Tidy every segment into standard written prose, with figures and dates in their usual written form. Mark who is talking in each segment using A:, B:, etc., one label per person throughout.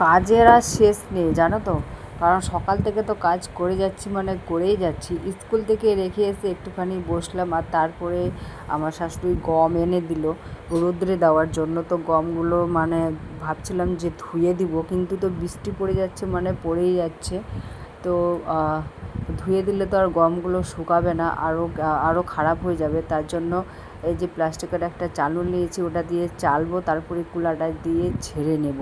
A: কাজের আর শেষ নেই জানো তো। কারণ সকাল থেকে তো কাজ করে যাচ্ছি, মানে করেই যাচ্ছি। স্কুল থেকে রেখে এসে একটুখানি বসলাম, আর তারপরে আমার শাশুড়ি গম এনে দিল রোদ্রে দেওয়ার জন্য। তো গমগুলো মানে ভাবছিলাম যে ধুয়ে দিব, কিন্তু তো বৃষ্টি পড়ে যাচ্ছে, মানে পড়েই যাচ্ছে। তো ধুয়ে দিলে তো আর গমগুলো শুকাবে না, আরও খারাপ হয়ে যাবে। তার জন্য এই যে প্লাস্টিকের একটা চালুন নিয়েছি, ওটা দিয়ে চালবো, তারপরে কুলাটা দিয়ে ঝেড়ে নেব।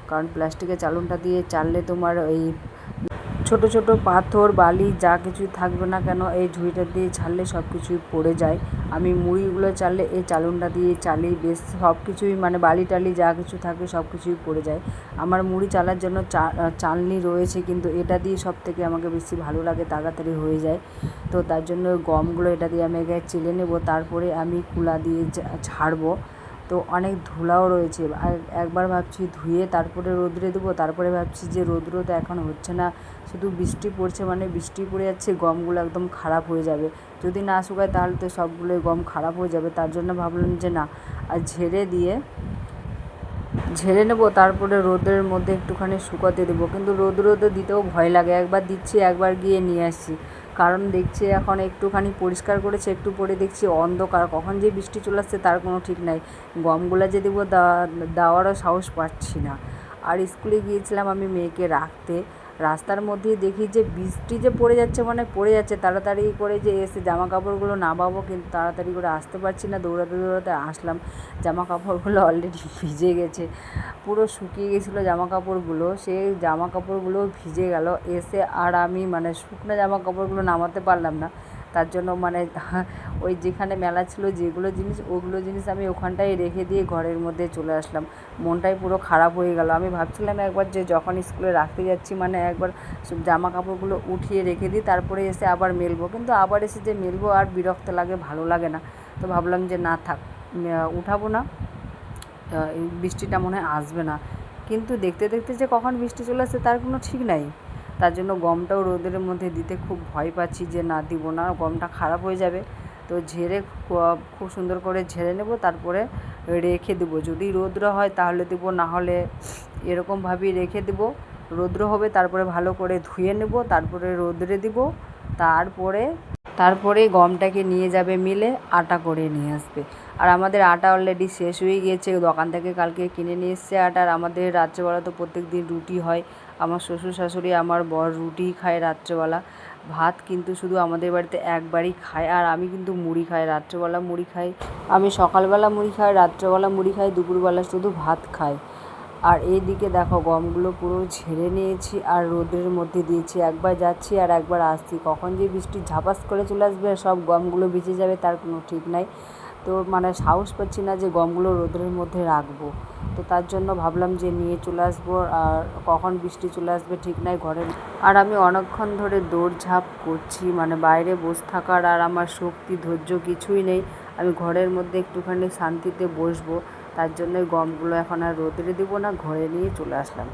A: কারণ প্লাস্টিকের চালনটা দিয়ে চাললে তোমার এই ছোট ছোট পাথর বালি যা কিছুই থাকবে না কেন, এই ঝুড়িটা দিয়ে ছাড়লে সব কিছুই পড়ে যায়। আমি মুড়িগুলো চাললে এই চালনটা দিয়ে চালি, বেশ সব কিছুই মানে বালি টালি যা কিছু থাকে সব কিছুই পড়ে যায়। আমার মুড়ি চালার জন্য চালনি রয়েছে, কিন্তু এটা দিয়ে সব থেকে আমাকে বেশি ভালো লাগে, তাড়াতাড়ি হয়ে যায়। তো তার জন্য গমগুলো এটা দিয়ে আমি আগে চেলে নেব, তারপরে আমি কুলা দিয়ে ঝাড়বো। তো অনেক ধুলাও রয়েছে, একবার ভাবছি ধুয়ে তারপরে রোদ্রে দেবো, তারপরে ভাবছি যে রোদ্র তো এখন হচ্ছে না, শুধু বৃষ্টি পড়ছে, মানে বৃষ্টি পড়ে যাচ্ছে, গমগুলো একদম খারাপ হয়ে যাবে। যদি না শুকায় তাহলে তো সবগুলোই গম খারাপ হয়ে যাবে। তার জন্য ভাবলাম যে না, আর ঝেড়ে নেবো, তারপরে রোদের মধ্যে একটুখানি শুকাতে দেবো। কিন্তু রোদে দিতেও ভয় লাগে, একবার দিচ্ছি, একবার গিয়ে নিয়ে আসছি। কারণ দেখছি এখন একটুখানি পরিষ্কার করেছে, একটু পরে দেখছি অন্ধকার, কখন যে বৃষ্টি চলে আসছে তার কোনো ঠিক নাই। গমগুলা যে দেবো দেওয়ারও সাহস পাচ্ছি না। আর স্কুলে গিয়েছিলাম আমি মেয়েকে রাখতে, রাস্তার মধ্যেই দেখি যে বৃষ্টি যে পড়ে যাচ্ছে, মানে পড়ে যাচ্ছে, তাড়াতাড়ি করে যে এসে জামা কাপড়গুলো নামাবো, কিন্তু তাড়াতাড়ি করে আসতে পারছি না, দৌড়াতে দৌড়াতে আসলাম। জামা কাপড়গুলো অলরেডি ভিজে গেছে, পুরো শুকিয়ে গেছিলো জামা কাপড়গুলো, সেই জামা কাপড়গুলো ভিজে গেল এসে। আর আমি মানে শুকনো জামা কাপড়গুলো নামাতে পারলাম না। তার জন্য মানে ওই যেখানে মেলা ছিল ওগুলো জিনিস আমি ওখানটায় রেখে দিয়ে ঘরের মধ্যে চলে আসলাম। মনটাই পুরো খারাপ হয়ে গেল। আমি ভাবছিলাম একবার যে যখন স্কুলে রাখতে যাচ্ছি, মানে একবার জামা কাপড়গুলো উঠিয়ে রেখে দিই, তারপরে এসে আবার মেলবো। কিন্তু আবার এসে যে মেলবো আর বিরক্ত লাগে, ভালো লাগে না। তো ভাবলাম যে না থাক, উঠাবো না, এই বৃষ্টিটা মনে হয় আসবে না। কিন্তু দেখতে দেখতে যে কখন বৃষ্টি চলে আসছে তার কোনো ঠিক নাই। তার জন্য গমটাও রোদের মধ্যে দিতে খুব ভয় পাচ্ছি, যে না দিব না, গমটা খারাপ হয়ে যাবে। তো ঝেড়ে খুব সুন্দর করে ঝেড়ে নেব, তারপরে রেখে দেবো। যদি রৌদ্র হয় তাহলে দেবো, না হলে এরকমভাবেই রেখে দেবো। রৌদ্র হবে তারপরে ভালো করে ধুয়ে নেব, তারপরে রোদ্রে দিব। তারপরে তারপরে গমটাকে নিয়ে যাবে মিলে, আটা করে নিয়ে আসবে। আর আমাদের আটা অলরেডি শেষ হয়ে গিয়েছে, দোকান থেকে কালকে কিনে নিয়ে এসছে আটা। আর আমাদের রাত্রেবেলা তো প্রত্যেক দিন রুটি হয়। আমার শ্বশুর শাশুড়ি আমার বর রুটিই খায় রাত্রেবেলা। ভাত কিন্তু শুধু আমাদের বাড়িতে একবারই খায়। আর আমি কিন্তু মুড়ি খাই, রাত্রেবেলা মুড়ি খাই। আমি সকালবেলা মুড়ি খাই, রাত্রেবেলা মুড়ি খাই, দুপুরবেলা শুধু ভাত খাই। আর এইদিকে দেখো গমগুলো পুরো ঝেড়ে নিয়েছি আর রোদের মধ্যে দিয়েছি। একবার যাচ্ছি আর একবার আসছি, কখন যে বৃষ্টি ঝাপাস করে চলে আসবে আর সব গমগুলো ভিজে যাবে তার কোনো ঠিক নাই। তো মানে সাহস পাচ্ছি না যে গমগুলো রোদের মধ্যে রাখবো। তো তার জন্য ভাবলাম যে নিয়ে চলে আসবো, আর কখন বৃষ্টি চলে আসবে ঠিক নাই ঘরে। আর আমি অনেকক্ষণ ধরে দৌড়ঝাঁপ করছি, মানে বাইরে বসে থাকার আর আমার শক্তি ধৈর্য কিছুই নেই। আমি ঘরের মধ্যে একটুখানি শান্তিতে বসবো। তার জন্যই গমগুলো এখন আর রোদে দেবো না, ঘরে নিয়ে চলে আসলাম।